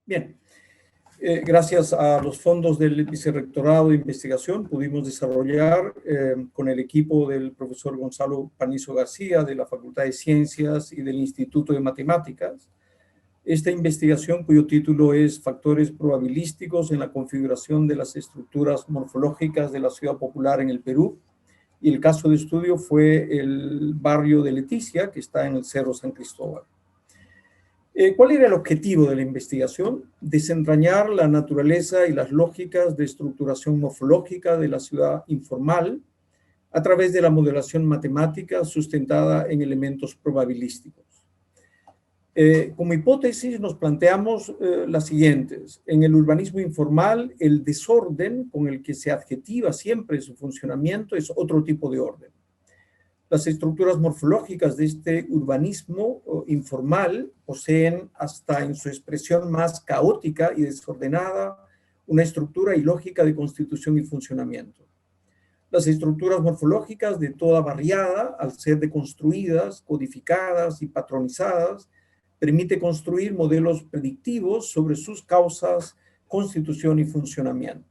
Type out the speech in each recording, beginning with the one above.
Bien, gracias a los fondos del Vicerrectorado de Investigación pudimos desarrollar con el equipo del profesor Gonzalo Panizo García de la Facultad de Ciencias y del Instituto de Matemáticas esta investigación, cuyo título es Factores probabilísticos en la configuración de las estructuras morfológicas de la ciudad popular en el Perú. Y el caso de estudio fue el barrio de Leticia, que está en el Cerro San Cristóbal. ¿Cuál era el objetivo de la investigación? Desentrañar la naturaleza y las lógicas de estructuración morfológica de la ciudad informal a través de la modelación matemática sustentada en elementos probabilísticos. Como hipótesis nos planteamos las siguientes. En el urbanismo informal, el desorden con el que se adjetiva siempre su funcionamiento es otro tipo de orden. Las estructuras morfológicas de este urbanismo informal poseen, hasta en su expresión más caótica y desordenada, una estructura y lógica de constitución y funcionamiento. Las estructuras morfológicas de toda barriada, al ser deconstruidas, codificadas y patronizadas, permite construir modelos predictivos sobre sus causas, constitución y funcionamiento.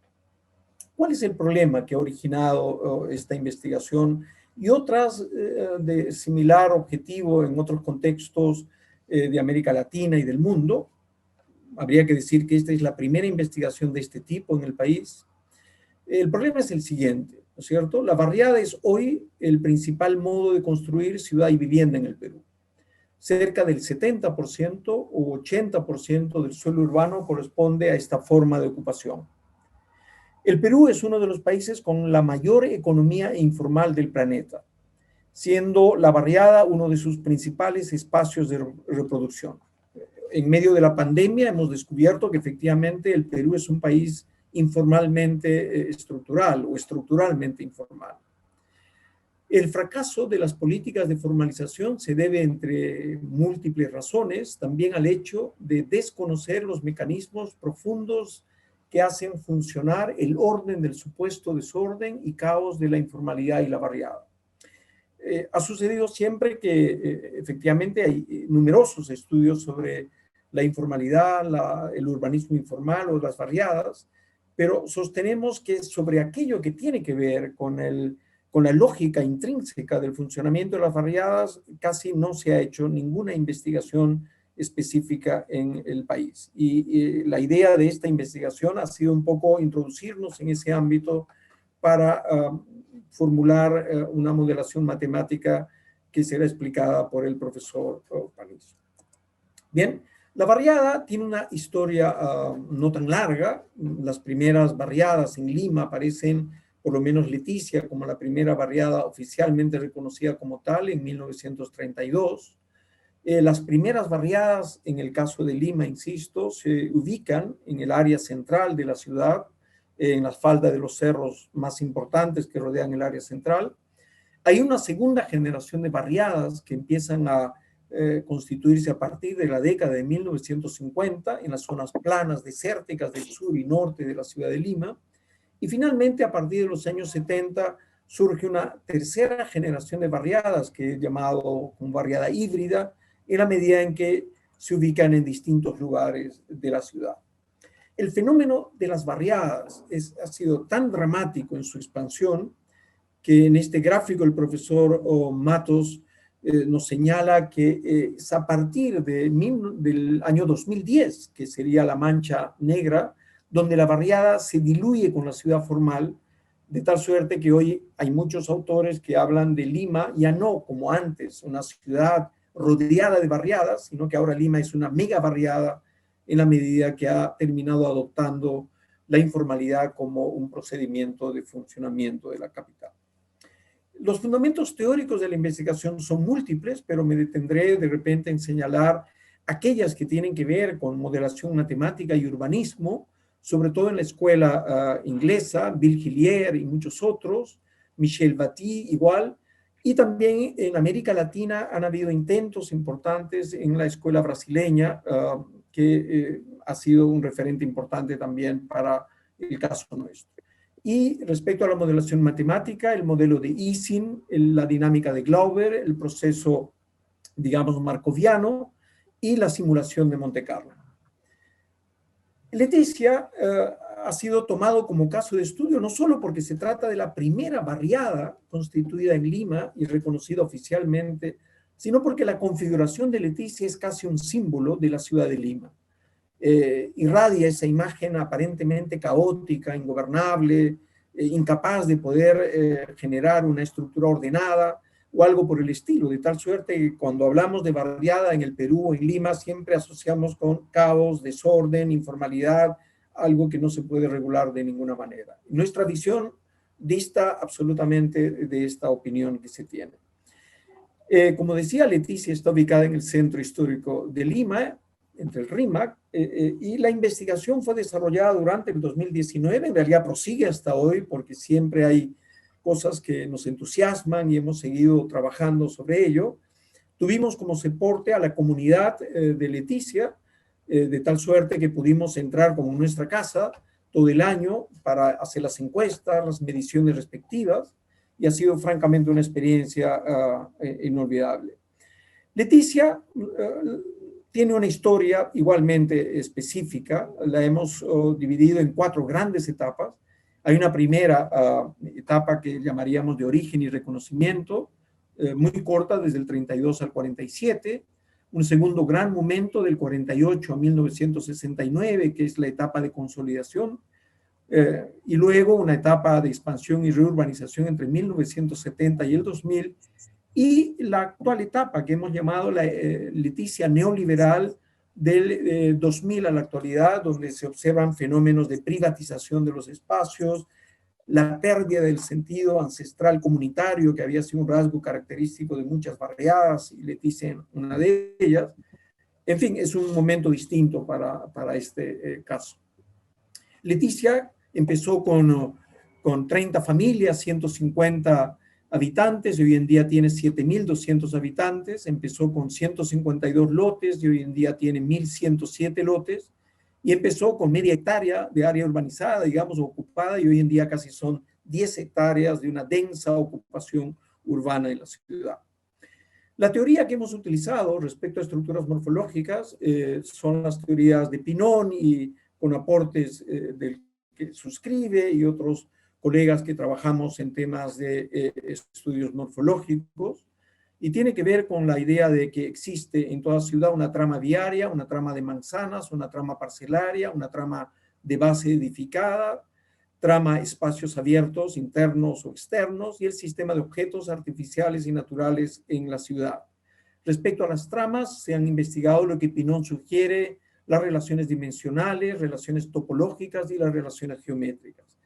¿Cuál es el problema que ha originado esta investigación y otras de similar objetivo en otros contextos de América Latina y del mundo? Habría que decir que esta es la primera investigación de este tipo en el país. El problema es el siguiente, ¿no es cierto? La barriada es hoy el principal modo de construir ciudad y vivienda en el Perú. Cerca del 70% o 80% del suelo urbano corresponde a esta forma de ocupación. El Perú es uno de los países con la mayor economía informal del planeta, siendo la barriada uno de sus principales espacios de reproducción. En medio de la pandemia hemos descubierto que efectivamente el Perú es un país informalmente estructural o estructuralmente informal. El fracaso de las políticas de formalización se debe, entre múltiples razones, también al hecho de desconocer los mecanismos profundos que hacen funcionar el orden del supuesto desorden y caos de la informalidad y la barriada. Ha sucedido siempre que efectivamente hay numerosos estudios sobre la informalidad, el urbanismo informal o las barriadas, pero sostenemos que sobre aquello que tiene que ver con la lógica intrínseca del funcionamiento de las barriadas, casi no se ha hecho ninguna investigación específica en el país. Y la idea de esta investigación ha sido un poco introducirnos en ese ámbito para formular una modelación matemática que será explicada por el profesor Panizo. Bien, la barriada tiene una historia no tan larga. Las primeras barriadas en Lima aparecen, por lo menos Leticia, como la primera barriada oficialmente reconocida como tal en 1932. Las primeras barriadas, en el caso de Lima, insisto, se ubican en el área central de la ciudad, en las faldas de los cerros más importantes que rodean el área central. Hay una segunda generación de barriadas que empiezan a constituirse a partir de la década de 1950 en las zonas planas, desérticas del sur y norte de la ciudad de Lima. Y finalmente, a partir de los años 70, surge una tercera generación de barriadas que he llamado como barriada híbrida, en la medida en que se ubican en distintos lugares de la ciudad. El fenómeno de las barriadas ha sido tan dramático en su expansión que en este gráfico el profesor Matos nos señala que es a partir del año 2010, que sería la mancha negra, donde la barriada se diluye con la ciudad formal, de tal suerte que hoy hay muchos autores que hablan de Lima, ya no como antes, una ciudad rodeada de barriadas, sino que ahora Lima es una mega barriada en la medida que ha terminado adoptando la informalidad como un procedimiento de funcionamiento de la capital. Los fundamentos teóricos de la investigación son múltiples, pero me detendré de repente en señalar aquellas que tienen que ver con modelación matemática y urbanismo, sobre todo en la escuela inglesa, Bill Hillier y muchos otros, Michel Batty igual, y también en América Latina han habido intentos importantes en la escuela brasileña, que ha sido un referente importante también para el caso nuestro. Y respecto a la modelación matemática, el modelo de Ising, la dinámica de Glauber, el proceso, digamos, markoviano y la simulación de Monte Carlo. Leticia ha sido tomado como caso de estudio no solo porque se trata de la primera barriada constituida en Lima y reconocida oficialmente, sino porque la configuración de Leticia es casi un símbolo de la ciudad de Lima. Irradia esa imagen aparentemente caótica, ingobernable, incapaz de poder generar una estructura ordenada o algo por el estilo, de tal suerte que cuando hablamos de barriada en el Perú o en Lima siempre asociamos con caos, desorden, informalidad, algo que no se puede regular de ninguna manera. Nuestra visión dista absolutamente de esta opinión que se tiene. Como decía, Leticia está ubicada en el centro histórico de Lima, entre el RIMAC, y la investigación fue desarrollada durante el 2019, en realidad prosigue hasta hoy porque siempre hay cosas que nos entusiasman y hemos seguido trabajando sobre ello. Tuvimos como soporte a la comunidad de Leticia, de tal suerte que pudimos entrar como en nuestra casa todo el año para hacer las encuestas, las mediciones respectivas, y ha sido francamente una experiencia inolvidable. Leticia tiene una historia igualmente específica, la hemos dividido en 4 grandes etapas. Hay una primera etapa que llamaríamos de origen y reconocimiento, muy corta, desde el 32 al 47, un segundo gran momento del 48 a 1969, que es la etapa de consolidación, y luego una etapa de expansión y reurbanización entre 1970 y el 2000, y la actual etapa que hemos llamado la Leticia neoliberal del 2000 a la actualidad, donde se observan fenómenos de privatización de los espacios, la pérdida del sentido ancestral comunitario, que había sido un rasgo característico de muchas barriadas, y Leticia una de ellas. En fin, es un momento distinto para este caso. Leticia empezó con 30 familias, 150 habitantes, y hoy en día tiene 7.200 habitantes. Empezó con 152 lotes y hoy en día tiene 1.107 lotes. Y empezó con media hectárea de área urbanizada, digamos, ocupada, y hoy en día casi son 10 hectáreas de una densa ocupación urbana en la ciudad. La teoría que hemos utilizado respecto a estructuras morfológicas son las teorías de Pinón y con aportes del que suscribe y otros colegas que trabajamos en temas de estudios morfológicos, y tiene que ver con la idea de que existe en toda ciudad una trama viaria, una trama de manzanas, una trama parcelaria, una trama de base edificada, trama espacios abiertos, internos o externos, y el sistema de objetos artificiales y naturales en la ciudad. Respecto a las tramas, se han investigado lo que Pinón sugiere, las relaciones dimensionales, relaciones topológicas y las relaciones geométricas.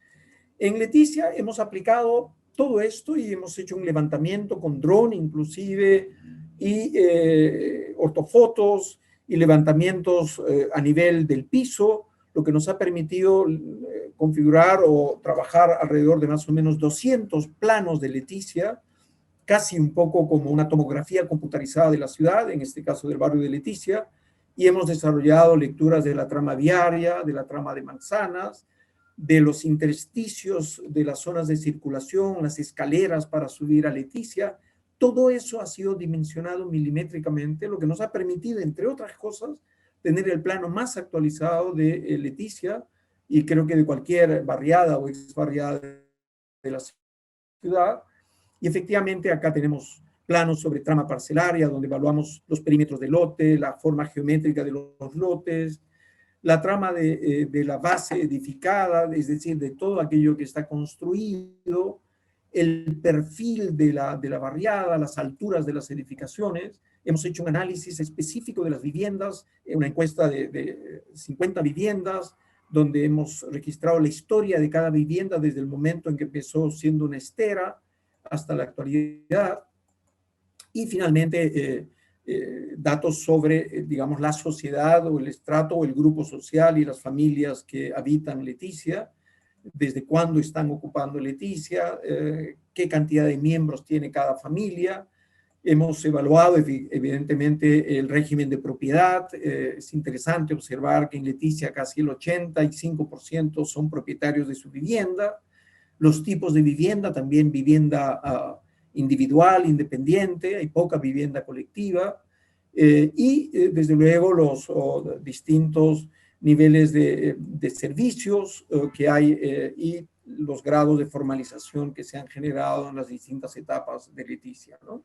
En Leticia hemos aplicado todo esto y hemos hecho un levantamiento con dron inclusive, y ortofotos y levantamientos a nivel del piso, lo que nos ha permitido configurar o trabajar alrededor de más o menos 200 planos de Leticia, casi un poco como una tomografía computarizada de la ciudad, en este caso del barrio de Leticia, y hemos desarrollado lecturas de la trama viaria, de la trama de manzanas, de los intersticios de las zonas de circulación, las escaleras para subir a Leticia. Todo eso ha sido dimensionado milimétricamente, lo que nos ha permitido, entre otras cosas, tener el plano más actualizado de Leticia, y creo que de cualquier barriada o exbarriada de la ciudad. Y efectivamente acá tenemos planos sobre trama parcelaria, donde evaluamos los perímetros de lote, la forma geométrica de los lotes, la trama de la base edificada, es decir, de todo aquello que está construido, el perfil de la barriada, las alturas de las edificaciones. Hemos hecho un análisis específico de las viviendas, una encuesta de 50 viviendas, donde hemos registrado la historia de cada vivienda desde el momento en que empezó siendo una estera hasta la actualidad. Y finalmente, datos sobre, digamos, la sociedad o el estrato o el grupo social y las familias que habitan Leticia, desde cuándo están ocupando Leticia, qué cantidad de miembros tiene cada familia. Hemos evaluado, evidentemente, el régimen de propiedad. Es interesante observar que en Leticia casi el 85% son propietarios de su vivienda. Los tipos de vivienda, también vivienda individual, independiente, hay poca vivienda colectiva, y desde luego los distintos niveles de servicios que hay y los grados de formalización que se han generado en las distintas etapas de Leticia, ¿no?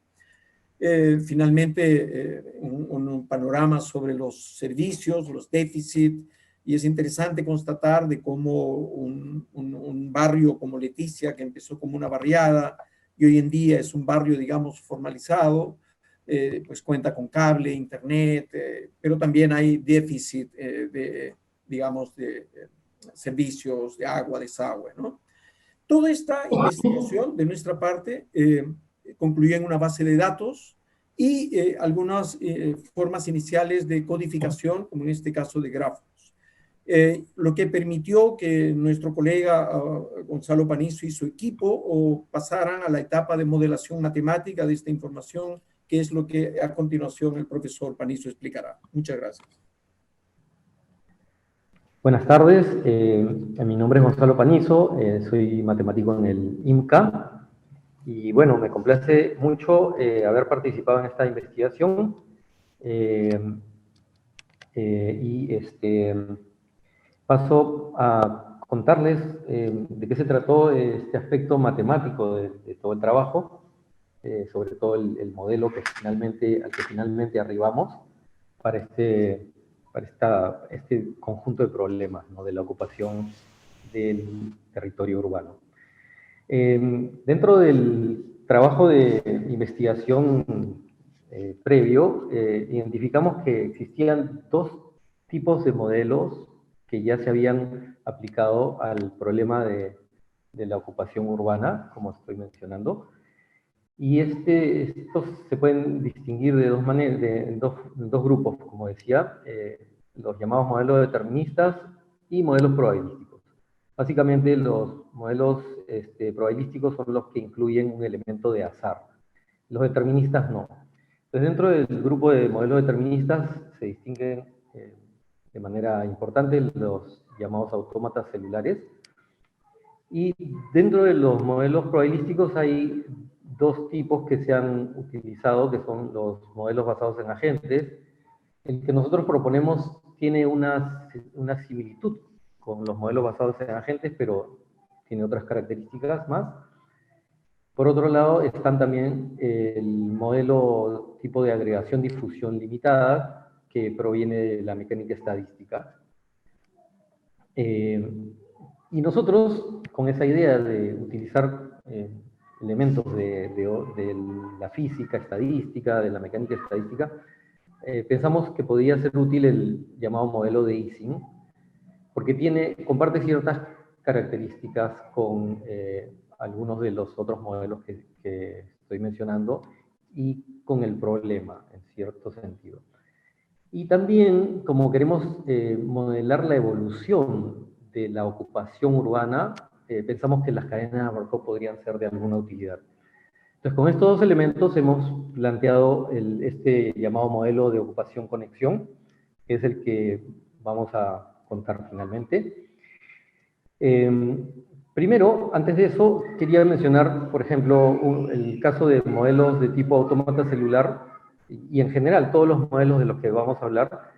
Finalmente, un panorama sobre los servicios, los déficits, y es interesante constatar de cómo un barrio como Leticia, que empezó como una barriada y hoy en día es un barrio, digamos, formalizado, pues cuenta con cable, internet, pero también hay déficit digamos, de servicios, de agua, desagüe, ¿no? Toda esta investigación de nuestra parte concluyó en una base de datos y algunas formas iniciales de codificación, como en este caso de grafos. Lo que permitió que nuestro colega Gonzalo Panizo y su equipo pasaran a la etapa de modelación matemática de esta información, que es lo que a continuación el profesor Panizo explicará. Muchas gracias. Buenas tardes, mi nombre es Gonzalo Panizo, soy matemático en el IMCA y bueno, me complace mucho haber participado en esta investigación paso a contarles de qué se trató este aspecto matemático de todo el trabajo, sobre todo el modelo que al que finalmente arribamos para este conjunto de problemas, ¿no?, de la ocupación del territorio urbano. Dentro del trabajo de investigación previo, identificamos que existían dos tipos de modelos que ya se habían aplicado al problema de la ocupación urbana, como estoy mencionando. Y estos se pueden distinguir de dos maneras, en dos grupos, como decía, los llamados modelos deterministas y modelos probabilísticos. Básicamente los modelos probabilísticos son los que incluyen un elemento de azar. Los deterministas no. Entonces, dentro del grupo de modelos deterministas se distinguen de manera importante los llamados autómatas celulares. Y dentro de los modelos probabilísticos hay dos tipos que se han utilizado, que son los modelos basados en agentes. El que nosotros proponemos tiene una similitud con los modelos basados en agentes, pero tiene otras características más. Por otro lado, están también el modelo tipo de agregación-difusión limitada, que proviene de la mecánica estadística. Y nosotros, con esa idea de utilizar elementos de la física estadística, de la mecánica estadística, pensamos que podía ser útil el llamado modelo de Ising, porque comparte ciertas características con algunos de los otros modelos que estoy mencionando y con el problema, en cierto sentido. Y también, como queremos modelar la evolución de la ocupación urbana, pensamos que las cadenas de Markov podrían ser de alguna utilidad. Entonces, con estos dos elementos hemos planteado este llamado modelo de ocupación-conexión, que es el que vamos a contar finalmente. Primero, antes de eso, quería mencionar, por ejemplo, el caso de modelos de tipo autómata celular, y en general todos los modelos de los que vamos a hablar,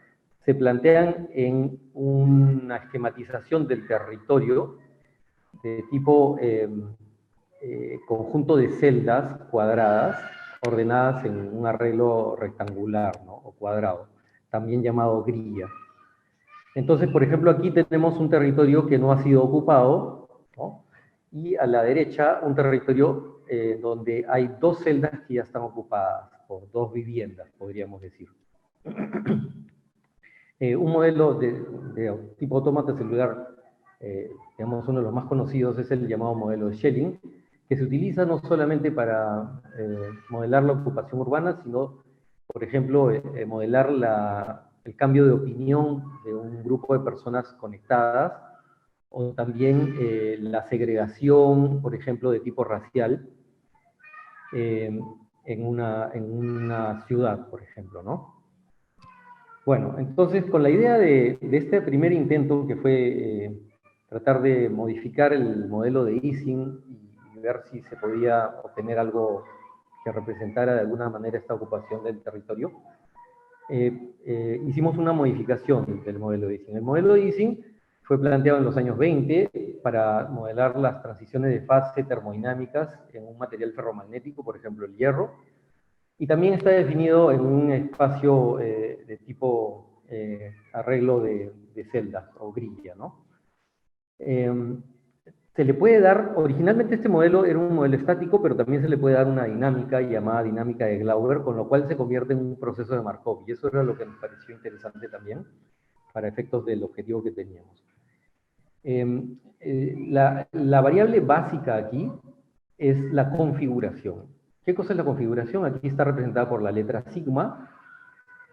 se plantean en una esquematización del territorio de tipo conjunto de celdas cuadradas ordenadas en un arreglo rectangular, ¿no?, o cuadrado, también llamado grilla. Entonces, por ejemplo, aquí tenemos un territorio que no ha sido ocupado, ¿no?, y a la derecha un territorio donde hay dos celdas que ya están ocupadas por dos viviendas, podríamos decir. Un modelo de tipo autómata celular, digamos, uno de los más conocidos es el llamado modelo de Schelling, que se utiliza no solamente para modelar la ocupación urbana, sino, por ejemplo, modelar el cambio de opinión de un grupo de personas conectadas, o también la segregación, por ejemplo, de tipo racial en una ciudad, por ejemplo, ¿no? Bueno, entonces con la idea de este primer intento, que fue tratar de modificar el modelo de Ising y ver si se podía obtener algo que representara de alguna manera esta ocupación del territorio, hicimos una modificación del modelo de Ising. El modelo de Ising fue planteado en los años 20 para modelar las transiciones de fase termodinámicas en un material ferromagnético, por ejemplo el hierro, y también está definido en un espacio de tipo arreglo de celdas o grilla, ¿no? Se le puede dar, originalmente este modelo era un modelo estático, pero también se le puede dar una dinámica llamada dinámica de Glauber, con lo cual se convierte en un proceso de Markov, y eso era lo que nos pareció interesante también, para efectos del objetivo que teníamos. La variable básica aquí es la configuración. ¿Qué cosa es la configuración? Aquí está representada por la letra sigma.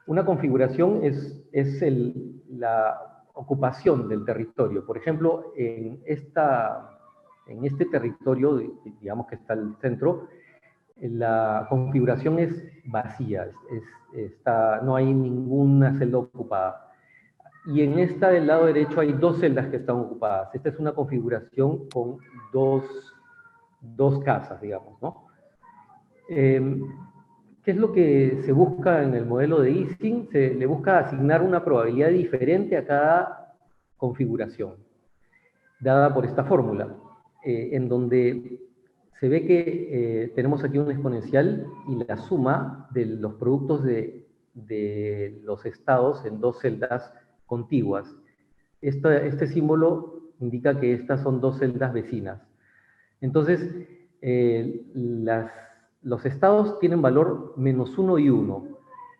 Una configuración es la ocupación del territorio. Por ejemplo, en este territorio, digamos que está el centro, la configuración es vacía, no hay ninguna celda ocupada. Y en esta del lado derecho hay dos celdas que están ocupadas. Esta es una configuración con dos casas, digamos, ¿no? ¿Qué es lo que se busca en el modelo de Ising? Se le busca asignar una probabilidad diferente a cada configuración, dada por esta fórmula, en donde se ve que tenemos aquí un exponencial y la suma de los productos de los estados en dos celdas contiguas. Este símbolo indica que estas son dos celdas vecinas. Entonces, los estados tienen valor -1 y 1.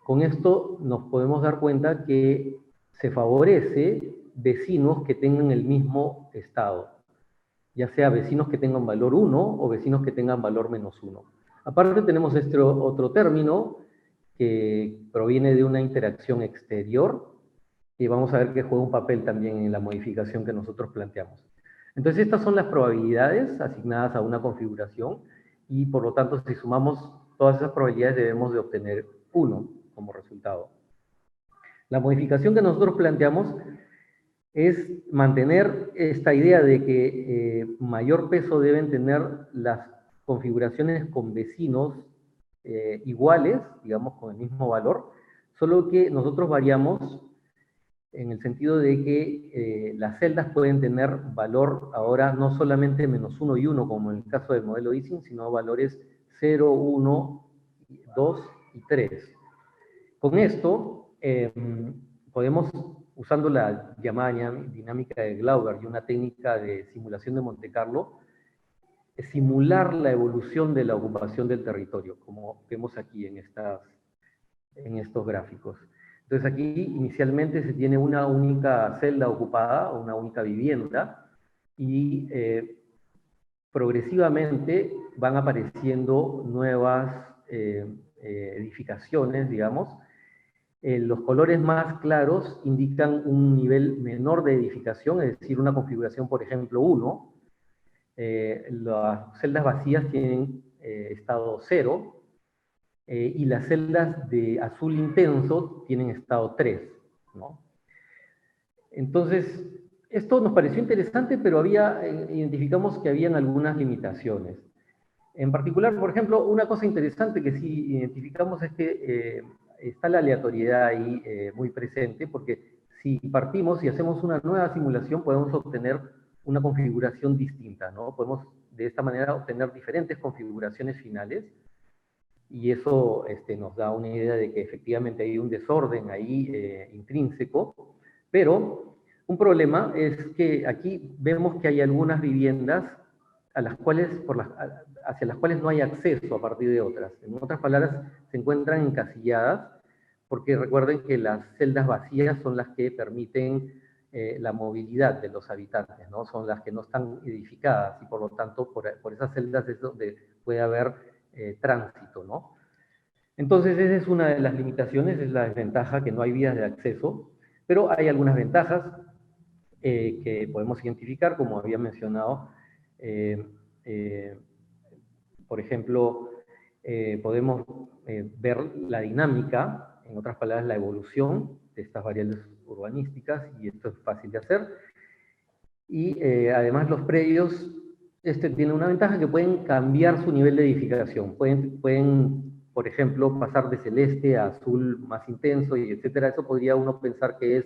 Con esto nos podemos dar cuenta que se favorece vecinos que tengan el mismo estado, ya sea vecinos que tengan valor 1 o vecinos que tengan valor -1. Aparte tenemos este otro término que proviene de una interacción exterior, y vamos a ver que juega un papel también en la modificación que nosotros planteamos. Entonces estas son las probabilidades asignadas a una configuración, y por lo tanto si sumamos todas esas probabilidades debemos de obtener 1 como resultado. La modificación que nosotros planteamos es mantener esta idea de que mayor peso deben tener las configuraciones con vecinos iguales, digamos con el mismo valor, solo que nosotros variamos en el sentido de que las celdas pueden tener valor ahora no solamente -1 y 1, como en el caso del modelo Ising, sino valores 0, 1, 2 y 3. Con esto, podemos, usando la llamada dinámica de Glauber y una técnica de simulación de Monte Carlo, simular la evolución de la ocupación del territorio, como vemos aquí en estos gráficos. Entonces aquí inicialmente se tiene una única celda ocupada, o una única vivienda, y progresivamente van apareciendo nuevas edificaciones, digamos. Los colores más claros indican un nivel menor de edificación, es decir, una configuración, por ejemplo, 1. Las celdas vacías tienen estado 0, y las celdas de azul intenso tienen estado 3, ¿no? Entonces, esto nos pareció interesante, pero identificamos que habían algunas limitaciones. En particular, por ejemplo, una cosa interesante que sí identificamos es que está la aleatoriedad ahí muy presente, porque si partimos y hacemos una nueva simulación, podemos obtener una configuración distinta, ¿no? Podemos de esta manera obtener diferentes configuraciones finales, y eso nos da una idea de que efectivamente hay un desorden ahí intrínseco, pero un problema es que aquí vemos que hay algunas viviendas a las cuales, hacia las cuales no hay acceso a partir de otras. En otras palabras, se encuentran encasilladas, porque recuerden que las celdas vacías son las que permiten la movilidad de los habitantes, ¿no? Son las que no están edificadas, y por lo tanto, por esas celdas es donde puede haber tránsito, ¿no? Entonces, esa es una de las limitaciones, es la desventaja, que no hay vías de acceso, pero hay algunas ventajas que podemos identificar, como había mencionado. Por ejemplo, podemos ver la dinámica, en otras palabras, la evolución de estas variables urbanísticas, y esto es fácil de hacer. Y además los predios, tiene una ventaja, que pueden cambiar su nivel de edificación, pueden por ejemplo, pasar de celeste a azul más intenso, y etcétera. Eso podría uno pensar que es,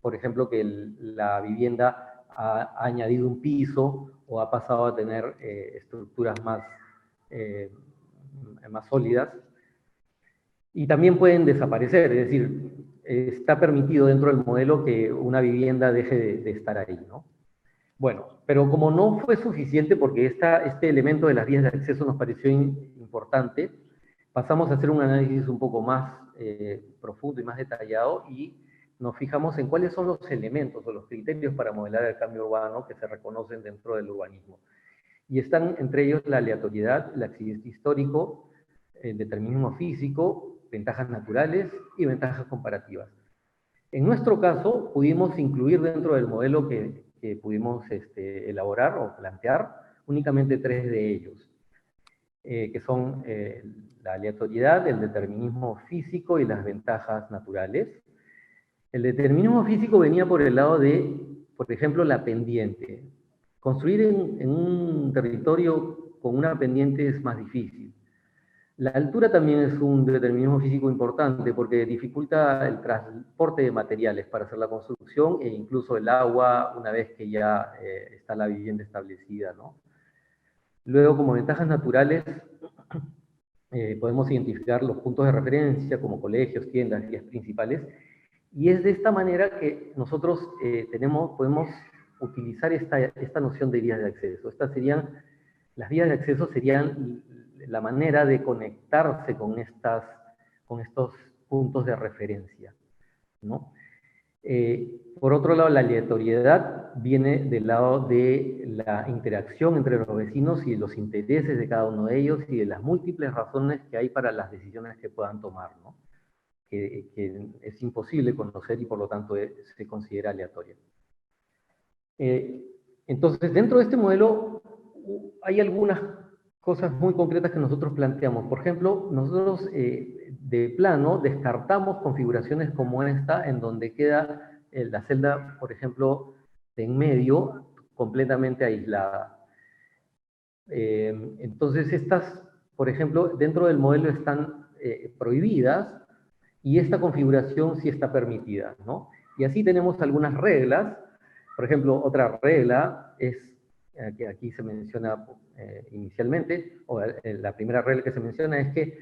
por ejemplo, que la vivienda ha añadido un piso o ha pasado a tener estructuras más sólidas. Y también pueden desaparecer, es decir, está permitido dentro del modelo que una vivienda deje de estar ahí, ¿no? Bueno, pero como no fue suficiente, porque este elemento de las vías de acceso nos pareció importante, pasamos a hacer un análisis un poco más profundo y más detallado, y nos fijamos en cuáles son los elementos o los criterios para modelar el cambio urbano que se reconocen dentro del urbanismo. Y están entre ellos la aleatoriedad, el accidente histórico, el determinismo físico, ventajas naturales y ventajas comparativas. En nuestro caso, pudimos incluir dentro del modelo que pudimos elaborar o plantear únicamente 3 de ellos, que son la aleatoriedad, el determinismo físico y las ventajas naturales. El determinismo físico venía por el lado de, por ejemplo, la pendiente. Construir en un territorio con una pendiente es más difícil. La altura también es un determinismo físico importante porque dificulta el transporte de materiales para hacer la construcción e incluso el agua una vez que ya está la vivienda establecida, ¿no? Luego, como ventajas naturales, podemos identificar los puntos de referencia como colegios, tiendas, vías principales, y es de esta manera que nosotros podemos utilizar esta noción de vías de acceso. Las vías de acceso serían la manera de conectarse con estos puntos de referencia, ¿no? Por otro lado, la aleatoriedad viene del lado de la interacción entre los vecinos y los intereses de cada uno de ellos y de las múltiples razones que hay para las decisiones que puedan tomar, ¿no? Que es imposible conocer y por lo tanto se considera aleatoria. Entonces, dentro de este modelo hay algunas cosas muy concretas que nosotros planteamos. Por ejemplo, nosotros de plano descartamos configuraciones como esta, en donde queda la celda, por ejemplo, de en medio, completamente aislada. Entonces, estas, por ejemplo, dentro del modelo están prohibidas, y esta configuración sí está permitida, ¿no? Y así tenemos algunas reglas. Por ejemplo, otra regla es, que aquí se menciona inicialmente, o la primera regla que se menciona es que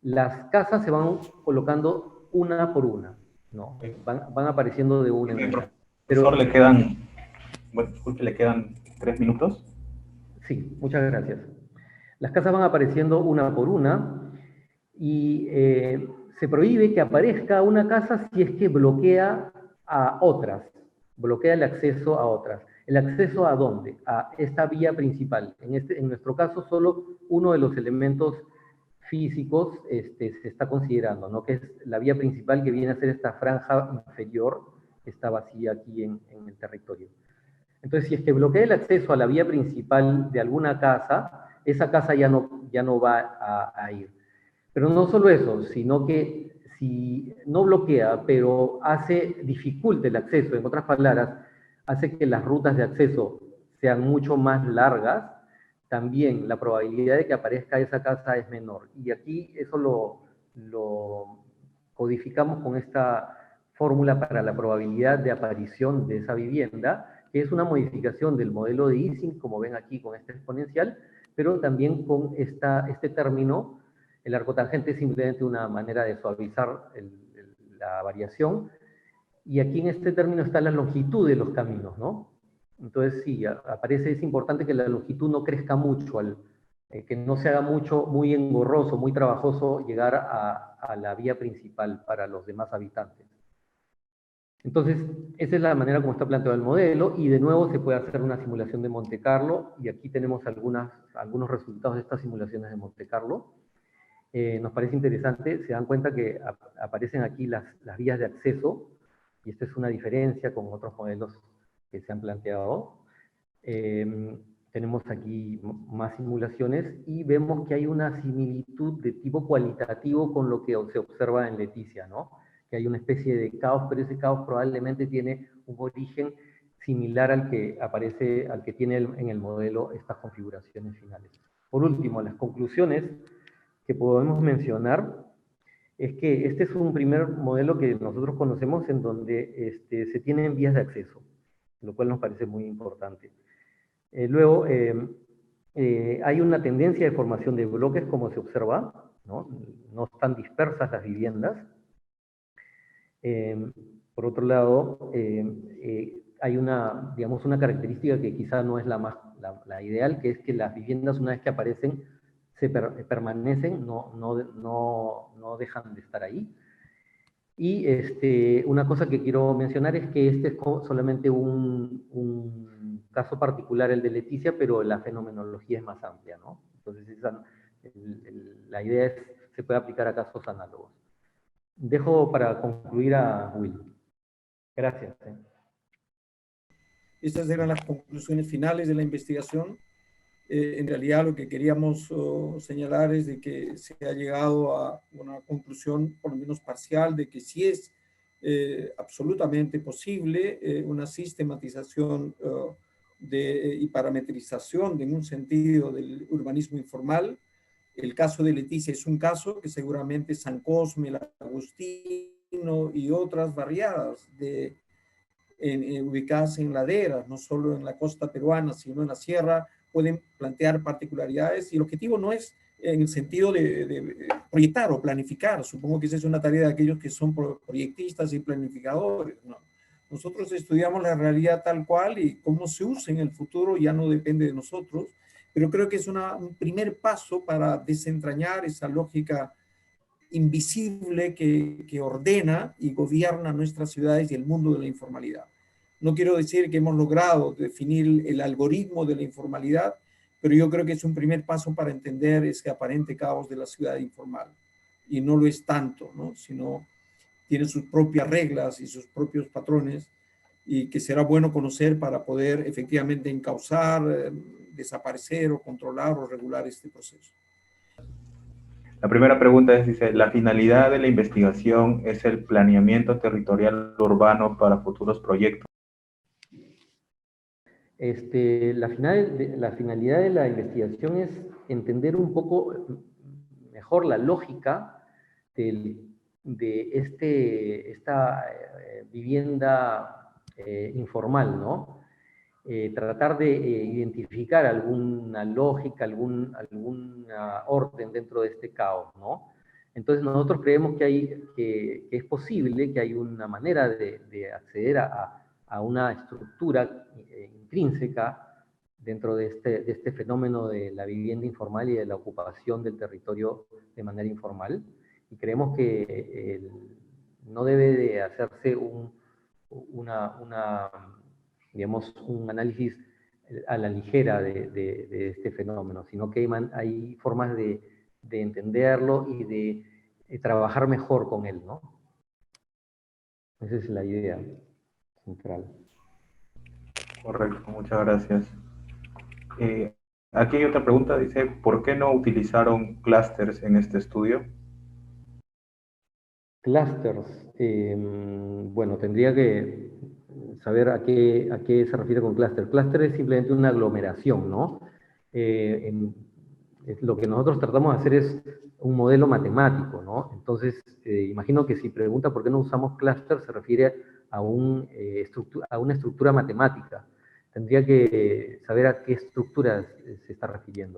las casas se van colocando una por una, ¿no? Van apareciendo de una en una. Profesor, le quedan, bueno, disculpe, le quedan 3 minutos. Sí, muchas gracias. Las casas van apareciendo una por una, y se prohíbe que aparezca una casa si es que bloquea a otras, bloquea el acceso a otras. ¿El acceso a dónde? A esta vía principal. En nuestro caso, solo uno de los elementos físicos se está considerando, ¿no? Que es la vía principal, que viene a ser esta franja inferior que está vacía aquí en el territorio. Entonces, si es que bloquea el acceso a la vía principal de alguna casa, esa casa ya no va a ir. Pero no solo eso, sino que si no bloquea, pero dificulta el acceso, en otras palabras, hace que las rutas de acceso sean mucho más largas, también la probabilidad de que aparezca esa casa es menor. Y aquí eso lo codificamos con esta fórmula para la probabilidad de aparición de esa vivienda, que es una modificación del modelo de Ising, como ven aquí con este exponencial, pero también con este término. El arco tangente es simplemente una manera de suavizar la variación, y aquí en este término está la longitud de los caminos, ¿no? Entonces sí, es importante que la longitud no crezca mucho, que no se haga muy engorroso, muy trabajoso llegar a la vía principal para los demás habitantes. Entonces, esa es la manera como está planteado el modelo, y de nuevo se puede hacer una simulación de Monte Carlo, y aquí tenemos algunos resultados de estas simulaciones de Monte Carlo. Nos parece interesante, se dan cuenta que aparecen aquí las vías de acceso, y esta es una diferencia con otros modelos que se han planteado. Tenemos aquí más simulaciones, y vemos que hay una similitud de tipo cualitativo con lo que se observa en Leticia, ¿no? Que hay una especie de caos, pero ese caos probablemente tiene un origen similar al que tiene en el modelo estas configuraciones finales. Por último, las conclusiones que podemos mencionar es que este es un primer modelo que nosotros conocemos en donde se tienen vías de acceso, lo cual nos parece muy importante. Luego, hay una tendencia de formación de bloques, como se observa, ¿no? No están dispersas las viviendas. Por otro lado, hay una, digamos, una característica que quizá no es la ideal, que es que las viviendas, una vez que aparecen, permanecen, no dejan de estar ahí. Y una cosa que quiero mencionar es que este es solamente un caso particular, el de Leticia, pero la fenomenología es más amplia, ¿no? Entonces, la idea es se puede aplicar a casos análogos. Dejo para concluir a Will. Gracias. Estas eran las conclusiones finales de la investigación. En realidad lo que queríamos señalar es de que se ha llegado a una conclusión, por lo menos parcial, de que sí es absolutamente posible una sistematización y parametrización en un sentido del urbanismo informal. El caso de Leticia es un caso que seguramente San Cosme, el Agustino y otras barriadas ubicadas en laderas, no solo en la costa peruana, sino en la sierra, pueden plantear particularidades, y el objetivo no es en el sentido de proyectar o planificar. Supongo que esa es una tarea de aquellos que son proyectistas y planificadores, ¿no? Nosotros estudiamos la realidad tal cual, y cómo se usa en el futuro ya no depende de nosotros, pero creo que es un primer paso para desentrañar esa lógica invisible que ordena y gobierna nuestras ciudades y el mundo de la informalidad. No quiero decir que hemos logrado definir el algoritmo de la informalidad, pero yo creo que es un primer paso para entender ese aparente caos de la ciudad informal. Y no lo es tanto, ¿no? Sino tiene sus propias reglas y sus propios patrones, y que será bueno conocer para poder efectivamente encauzar, desaparecer o controlar o regular este proceso. La primera pregunta es, dice, ¿la finalidad de la investigación es el planeamiento territorial urbano para futuros proyectos? La finalidad de la investigación es entender un poco mejor la lógica de esta vivienda informal, ¿no? Tratar de identificar alguna lógica, alguna orden dentro de este caos, ¿no? Entonces nosotros creemos que es posible, que hay una manera de acceder a una estructura intrínseca dentro de este fenómeno de la vivienda informal y de la ocupación del territorio de manera informal, y creemos que no debe de hacerse digamos, un análisis a la ligera de este fenómeno, sino que hay formas de entenderlo y de trabajar mejor con él, ¿no? Esa es la idea central. Correcto, muchas gracias. Aquí hay otra pregunta, dice, ¿por qué no utilizaron clústeres en este estudio? Clusters. Bueno, tendría que saber a qué se refiere con clúster. Clúster es simplemente una aglomeración, ¿no? Lo que nosotros tratamos de hacer es un modelo matemático, ¿no? Entonces, imagino que si pregunta por qué no usamos clúster, se refiere a una estructura matemática. Tendría que saber a qué estructura se está refiriendo.